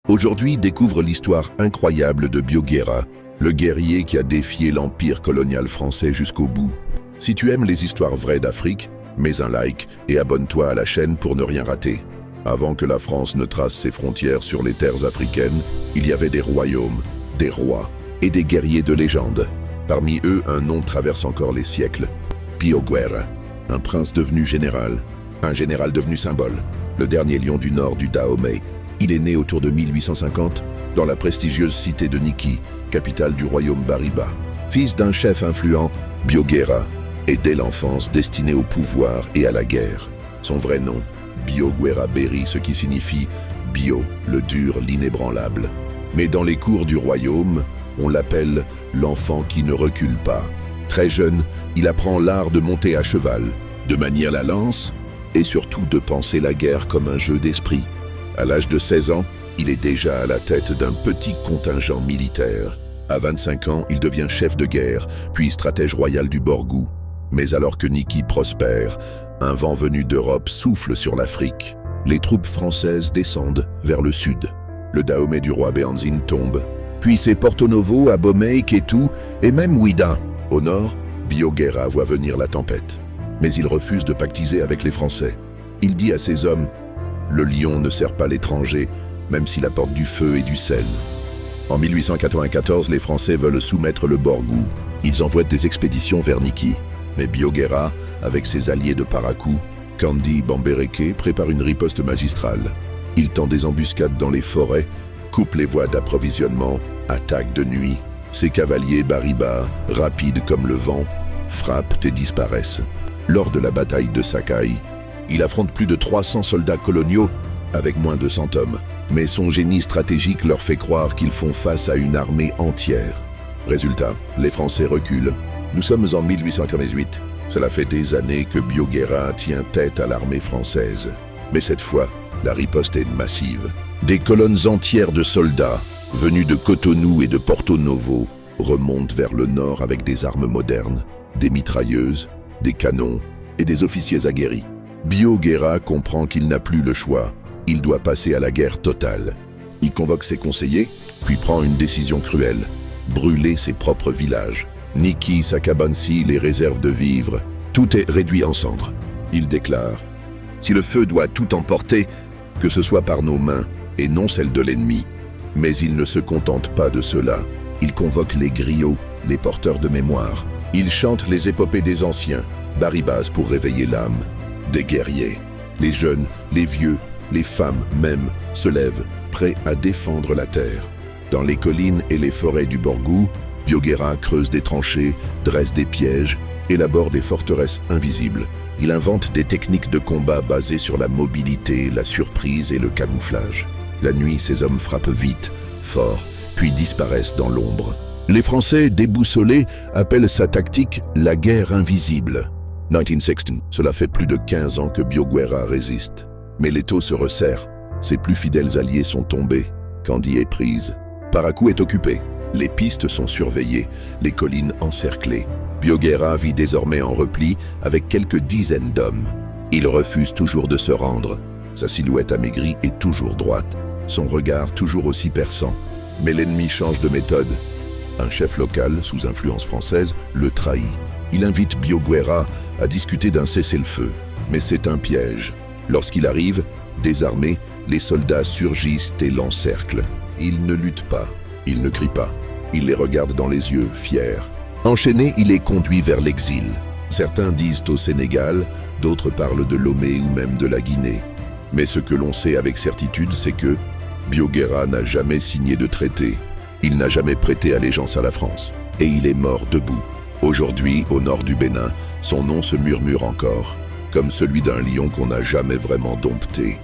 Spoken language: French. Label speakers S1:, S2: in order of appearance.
S1: Aujourd'hui, découvre l'histoire incroyable de Bio-Guerra, le guerrier qui a défié l'empire colonial français jusqu'au bout. Si tu aimes les histoires vraies d'Afrique, mets un like et abonne-toi à la chaîne pour ne rien rater. Avant que la France ne trace ses frontières sur les terres africaines, il y avait des royaumes, des rois et des guerriers de légende. Parmi eux, un nom traverse encore les siècles. Bio-Guerra, un prince devenu général, un général devenu symbole, le dernier lion du nord du Dahomey. Il est né autour de 1850 dans la prestigieuse cité de Niki, capitale du royaume Bariba. Fils d'un chef influent, Bio-Guerra est dès l'enfance destiné au pouvoir et à la guerre. Son vrai nom, Bio-Guerra Berry, ce qui signifie Bio, le dur, l'inébranlable. Mais dans les cours du royaume, on l'appelle l'enfant qui ne recule pas. Très jeune, il apprend l'art de monter à cheval, de manier la lance et surtout de penser la guerre comme un jeu d'esprit. À l'âge de 16 ans, il est déjà à la tête d'un petit contingent militaire. À 25 ans, il devient chef de guerre, puis stratège royal du Borgou. Mais alors que Niki prospère, un vent venu d'Europe souffle sur l'Afrique. Les troupes françaises descendent vers le sud. Le Dahomey du roi Béhanzine tombe. Puis c'est Porto Novo, Abomey, Kétou et même Ouidah. Au nord, Bio-Guerra voit venir la tempête. Mais il refuse de pactiser avec les Français. Il dit à ses hommes: le lion ne sert pas l'étranger, même s'il apporte du feu et du sel. En 1894, les Français veulent soumettre le Borgou. Ils envoient des expéditions vers Niki. Mais Bio-Guerra, avec ses alliés de Parakou, Kandi Bambereke, prépare une riposte magistrale. Il tend des embuscades dans les forêts, coupe les voies d'approvisionnement, attaque de nuit. Ses cavaliers Bariba, rapides comme le vent, frappent et disparaissent. Lors de la bataille de Sakai, il affronte plus de 300 soldats coloniaux avec moins de 100 hommes. Mais son génie stratégique leur fait croire qu'ils font face à une armée entière. Résultat, les Français reculent. Nous sommes en 1898. Cela fait des années que Bio-Guerra tient tête à l'armée française. Mais cette fois, la riposte est massive. Des colonnes entières de soldats, venus de Cotonou et de Porto Novo, remontent vers le nord avec des armes modernes, des mitrailleuses, des canons et des officiers aguerris. Bio-Guerra comprend qu'il n'a plus le choix. Il doit passer à la guerre totale. Il convoque ses conseillers, puis prend une décision cruelle: brûler ses propres villages. Niki, Sakabansi, les réserves de vivres, tout est réduit en cendres. Il déclare: si le feu doit tout emporter, que ce soit par nos mains et non celles de l'ennemi. Mais il ne se contente pas de cela. Il convoque les griots, les porteurs de mémoire. Il chante les épopées des anciens, Baribas pour réveiller l'âme des guerriers. Les jeunes, les vieux, les femmes même se lèvent, prêts à défendre la terre. Dans les collines et les forêts du Borgou, Bio-Guerra creuse des tranchées, dresse des pièges, élabore des forteresses invisibles. Il invente des techniques de combat basées sur la mobilité, la surprise et le camouflage. La nuit, ses hommes frappent vite, fort, puis disparaissent dans l'ombre. Les Français, déboussolés, appellent sa tactique la guerre invisible. 1916, cela fait plus de 15 ans que Bio-Guerra résiste. Mais l'étau se resserre. Ses plus fidèles alliés sont tombés. Kandi est prise. Parakou est occupé. Les pistes sont surveillées, les collines encerclées. Bio-Guerra vit désormais en repli avec quelques dizaines d'hommes. Il refuse toujours de se rendre. Sa silhouette amaigrie est toujours droite, son regard toujours aussi perçant. Mais l'ennemi change de méthode. Un chef local, sous influence française, le trahit. Il invite Bio-Guerra à discuter d'un cessez-le-feu. Mais c'est un piège. Lorsqu'il arrive, désarmé, les soldats surgissent et l'encerclent. Il ne lutte pas, il ne crie pas. Il les regarde dans les yeux, fier. Enchaîné, il est conduit vers l'exil. Certains disent au Sénégal, d'autres parlent de Lomé ou même de la Guinée. Mais ce que l'on sait avec certitude, c'est que Bio-Guerra n'a jamais signé de traité. Il n'a jamais prêté allégeance à la France. Et il est mort debout. Aujourd'hui, au nord du Bénin, son nom se murmure encore, comme celui d'un lion qu'on n'a jamais vraiment dompté.